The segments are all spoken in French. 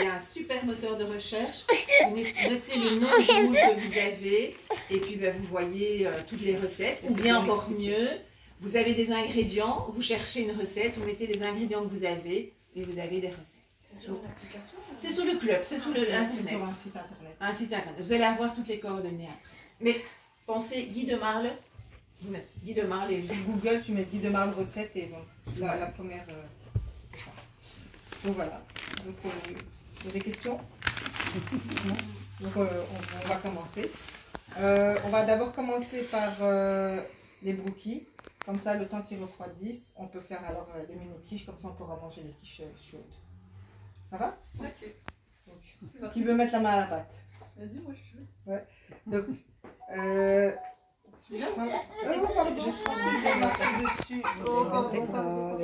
il y a un super moteur de recherche. Vous notez le nom du moule que vous avez et puis vous voyez toutes les recettes. Ou bien encore mieux, vous avez des ingrédients, vous cherchez une recette, vous mettez les ingrédients que vous avez et vous avez des recettes. C'est sur l'application? C'est sur le club, c'est sur l'internet. Sur un site internet. Un site internet. Vous allez avoir toutes les coordonnées après. Mais pensez Guy de Marle. Vous mettez Guy de Marle et sur Google, tu mets Guy de Marle recette et bon, la première, c'est ça. Donc voilà. Donc, il y a des questions? Donc on va commencer. On va d'abord commencer par les brookies. Comme ça, le temps qu'ils refroidissent, on peut faire alors les mini quiches. Comme ça, on pourra manger les quiches chaudes. Ça va? Ok. Donc, qui veut mettre la main à la pâte? Vas-y, moi je suis. Ouais. Donc, tu viens? Oh, pardon. Je pense que c'est marqué dessus. Oh, pardon.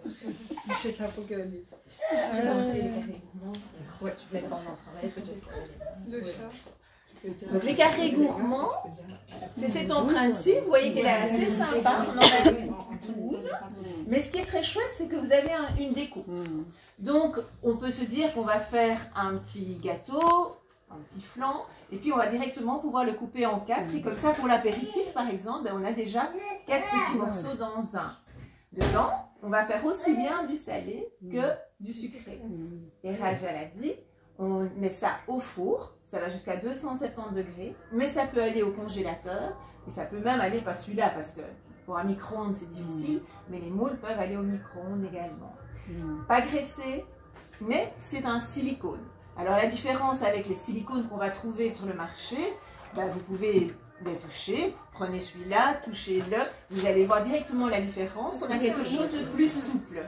Parce que je sais la peau que la vie. Ouais, tu peux mettre pendant Le chat. Donc les carrés gourmands, c'est cette empreinte-ci, vous voyez qu'elle est assez sympa, on en a 12. Mais ce qui est très chouette, c'est que vous avez une découpe. Donc on peut se dire qu'on va faire un petit gâteau, un petit flan, et puis on va directement pouvoir le couper en 4. Et comme ça, pour l'apéritif par exemple, ben, on a déjà 4 petits morceaux dans un. Dedans, on va faire aussi bien du salé que du sucré. Et Raja l'a dit, on met ça au four, ça va jusqu'à 270 degrés, mais ça peut aller au congélateur, et ça peut même aller, pas celui-là, parce que pour un micro-ondes c'est difficile, mais les moules peuvent aller au micro-ondes également. Pas graissé, mais c'est un silicone. Alors la différence avec les silicones qu'on va trouver sur le marché, ben, vous pouvez les toucher, prenez celui-là, touchez-le, vous allez voir directement la différence, on a quelque chose de plus souple.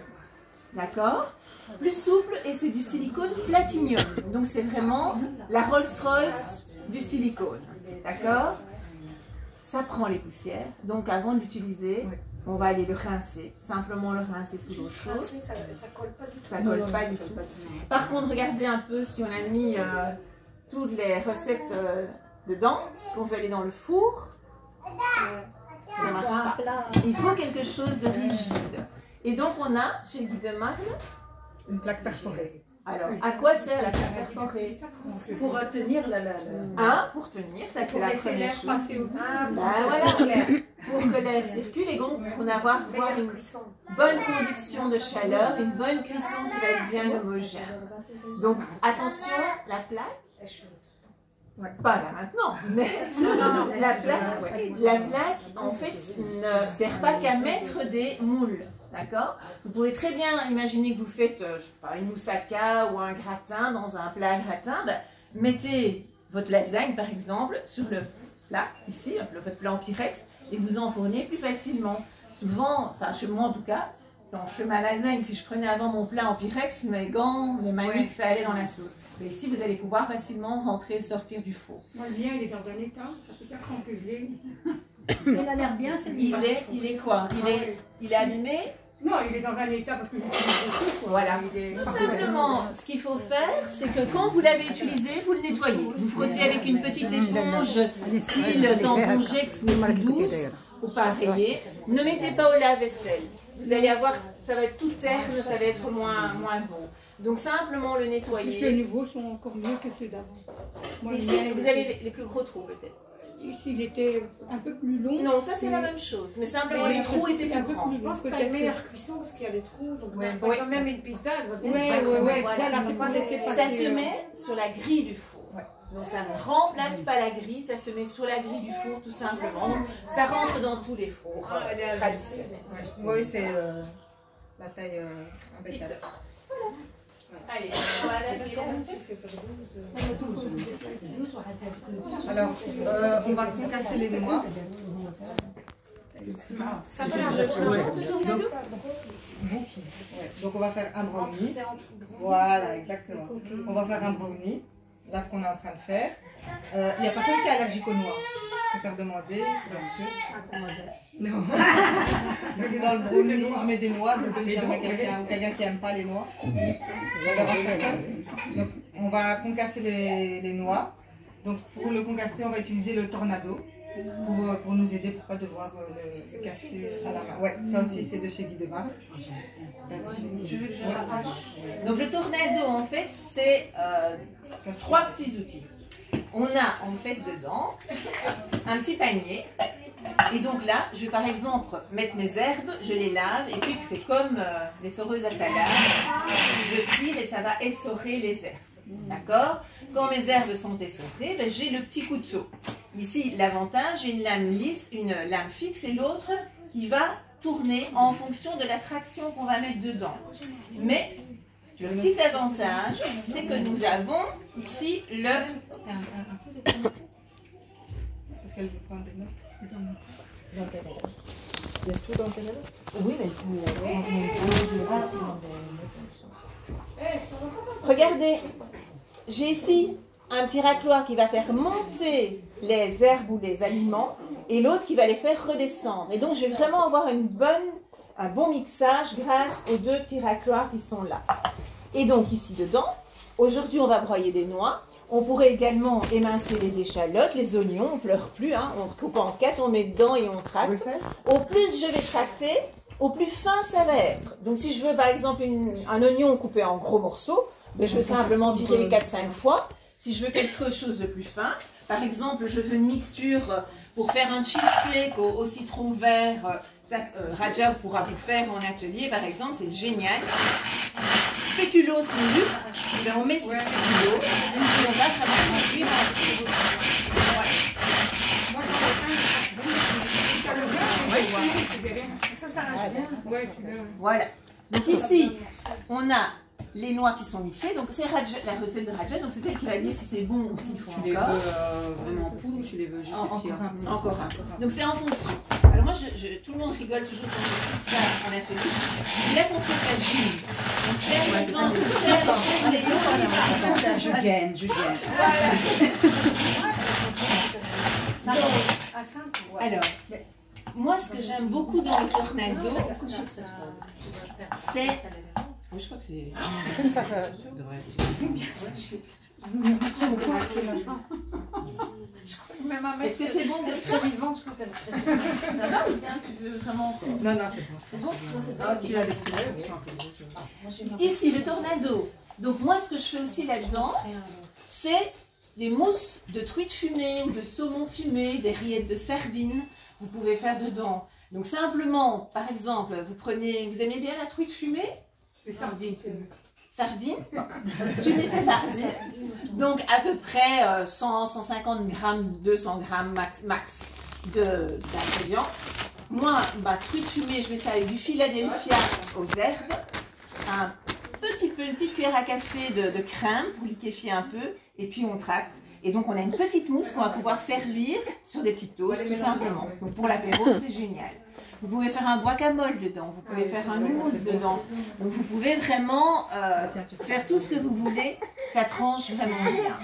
D'accord? Plus souple et c'est du silicone platinium. Donc c'est vraiment la Rolls-Royce du silicone. D'accord? Ça prend les poussières. Donc avant de l'utiliser, on va aller le rincer. Simplement le rincer sous l'eau chaude. Ça colle pas du tout. Ça colle pas du tout. Par contre, regardez un peu si on a mis toutes les recettes dedans, qu'on veut aller dans le four. Ça marche pas. Il faut quelque chose de rigide. Et donc on a chez Guy de Marle une plaque perforée. Alors, à quoi sert la plaque perforée? Pour tenir la... Hein? Pour tenir, ça c'est la première chose. Ah, Voilà, pour que l'air circule et donc pour avoir une bonne conduction de chaleur, une bonne cuisson qui va être bien homogène. Donc attention, la plaque, pas là maintenant, mais la plaque en fait ne sert pas qu'à mettre des moules. D'accord? Vous pouvez très bien imaginer que vous faites, je sais pas, une moussaka ou un gratin dans un plat gratin. Ben, mettez votre lasagne, par exemple, sur le plat, ici, votre plat en pyrex, et vous enfournez plus facilement. Souvent, enfin chez moi en tout cas, quand je fais ma lasagne, si je prenais avant mon plat en pyrex, mes gants, mes maniques, ça allait dans la sauce. Mais ici, vous allez pouvoir facilement rentrer et sortir du four. Moi, le mien, il est dans un état, ça fait 4 ans que je l'ai. Il a l'air bien, celui-là. Il est quoi? Il est abîmé? Non, il est dans un état parce que j'utilise beaucoup. Voilà. Tout simplement, ce qu'il faut faire, c'est que quand vous l'avez utilisé, vous le nettoyez. Vous frottez avec une petite éponge style tampon Jex, mais plus douce, ou pareil. Ne mettez pas au lave-vaisselle. Vous allez avoir, ça va être tout terne, ça va être moins beau. Donc simplement le nettoyer. Les niveaux sont encore mieux que ceux d'avant. Ici, vous avez les plus gros trous peut-être. Ici, il était un peu plus long. Non, ça c'est la même chose, mais simplement les trous étaient plus grands. Je pense que tu as une meilleure cuisson parce qu'il y a des trous. Donc, par exemple, même une pizza, elle va bien. Ouais. Voilà. Là, pas d'effet Ça passé. se met sur la grille du four. Donc ça ne remplace pas la grille, ça se met sur la grille du four tout simplement. Donc, ça rentre dans tous les fours traditionnels. Oui, c'est la taille impeccable. Allez, on va attaquer la Alors, on va concasser les noix. Ça peut l'air Donc, on va faire un brownie. Voilà, exactement. On va faire un brownie. Là, ce qu'on est en train de faire. Il n'y a personne qui est allergique aux noix. Je préfère demander, bien sûr. Non. Parce que dans le brownie, je mets des noix. Donc, si jamais quelqu'un qui n'aime pas les noix, ça dérange personne. Donc, on va concasser les noix. Donc, pour le concasser, on va utiliser le tornado. pour nous aider pour ne pas devoir le casser à la main. Ouais, ça aussi c'est de chez Guy Debar. Je veux que je rapproche. Donc le Tornado, en fait, c'est 3 petits outils. On a en fait dedans un petit panier. Et donc là, je vais par exemple mettre mes herbes, je les lave, et puis c'est comme les soreuses à salade, je tire et ça va essorer les herbes. D'accord? Quand mes herbes sont essorées, ben, j'ai le petit couteau. Ici, l'avantage, j'ai une lame lisse, une lame fixe et l'autre qui va tourner en fonction de la traction qu'on va mettre dedans. Mais le petit avantage, c'est que nous avons ici le... Parce qu'elle veut prendre des notes. Il y a tout dans tes notes? Oui, mais regardez, j'ai ici un petit racloir qui va faire monter les herbes ou les aliments et l'autre qui va les faire redescendre. Et donc, je vais vraiment avoir un bon mixage grâce aux 2 petits racloirs qui sont là. Et donc, ici dedans, aujourd'hui, on va broyer des noix. On pourrait également émincer les échalotes, les oignons, on ne pleure plus, hein, on coupe en 4, on met dedans et on tracte. Au plus je vais tracter, au plus fin ça va être. Donc si je veux par exemple un oignon coupé en gros morceaux, ben, je veux simplement tirer les 4-5 fois. Si je veux quelque chose de plus fin, par exemple je veux une mixture pour faire un cheesecake au citron vert, Raja pourra vous faire en atelier par exemple, c'est génial. Spéculoos moulu, ben on met ces spéculoos et on va vraiment cuire Voilà. Donc ici, on a les noix qui sont mixées. Donc c'est la recette de Raja. Donc c'est elle qui va dire si c'est bon ou s'il faut encore. Tu les veux vraiment en poudre ou tu les veux juste petits? Encore un. Donc c'est en fonction. Alors moi, tout le monde rigole toujours quand je dis ça en atelier. Là qu'on fait fragile. On sert Je gagne. Alors, moi ce que j'aime beaucoup dans le Tornado, c'est... Je crois que c'est... Est-ce que c'est bon de ça? Tu veux vraiment... Non, c'est bon. Tu as des petits lèvres qui sont un peu gros. Ici, le Tornado. Donc moi, ce que je fais aussi là-dedans, c'est des mousses de truite fumée ou de saumon fumé, des rillettes de sardines. Vous pouvez faire dedans. Donc simplement, par exemple, vous aimez bien la truite fumée? Les sardines. Sardines? Tu mets tes sardines. Donc à peu près 100-150 grammes, 200 grammes max d'ingrédients. Moi, truite fumée, je mets ça avec du Philadelphia aux herbes, une petite cuillère à café de crème pour liquéfier un peu, et puis on tracte. Et donc on a une petite mousse qu'on va pouvoir servir sur des petites toasts, tout simplement. Donc pour l'apéro, c'est génial. Vous pouvez faire un guacamole dedans, vous pouvez faire un houmous dedans. Donc vous pouvez vraiment faire tout ce que vous voulez, ça tranche vraiment bien.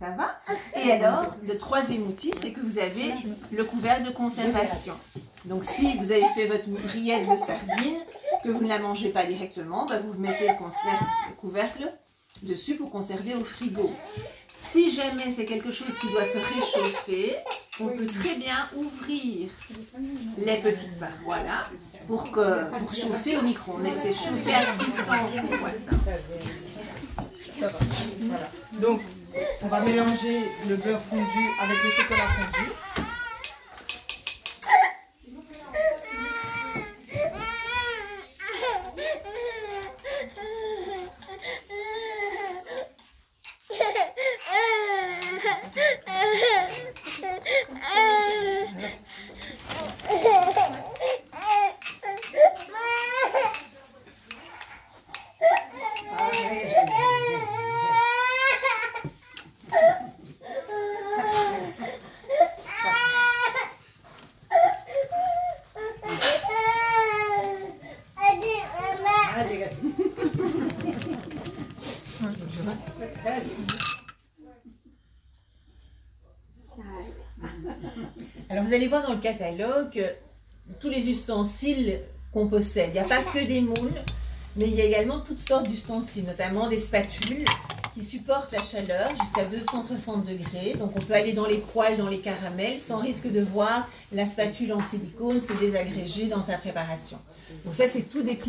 Ça va? Et alors, le troisième outil, c'est que vous avez le couvercle de conservation. Donc si vous avez fait votre rillette de sardines, que vous ne la mangez pas directement, vous mettez le couvercle dessus pour conserver au frigo. Si jamais c'est quelque chose qui doit se réchauffer, on peut très bien ouvrir les petites barres, voilà, pour chauffer au micro. On laisse chauffer à 600 watts. Voilà. Donc, on va mélanger le beurre fondu avec le chocolat fondu. Alors vous allez voir dans le catalogue tous les ustensiles qu'on possède. Il n'y a pas que des moules, mais il y a également toutes sortes d'ustensiles, notamment des spatules qui supportent la chaleur jusqu'à 260 degrés. Donc on peut aller dans les poêles, dans les caramels, sans risque de voir la spatule en silicone se désagréger dans sa préparation. Donc ça, c'est tout des petits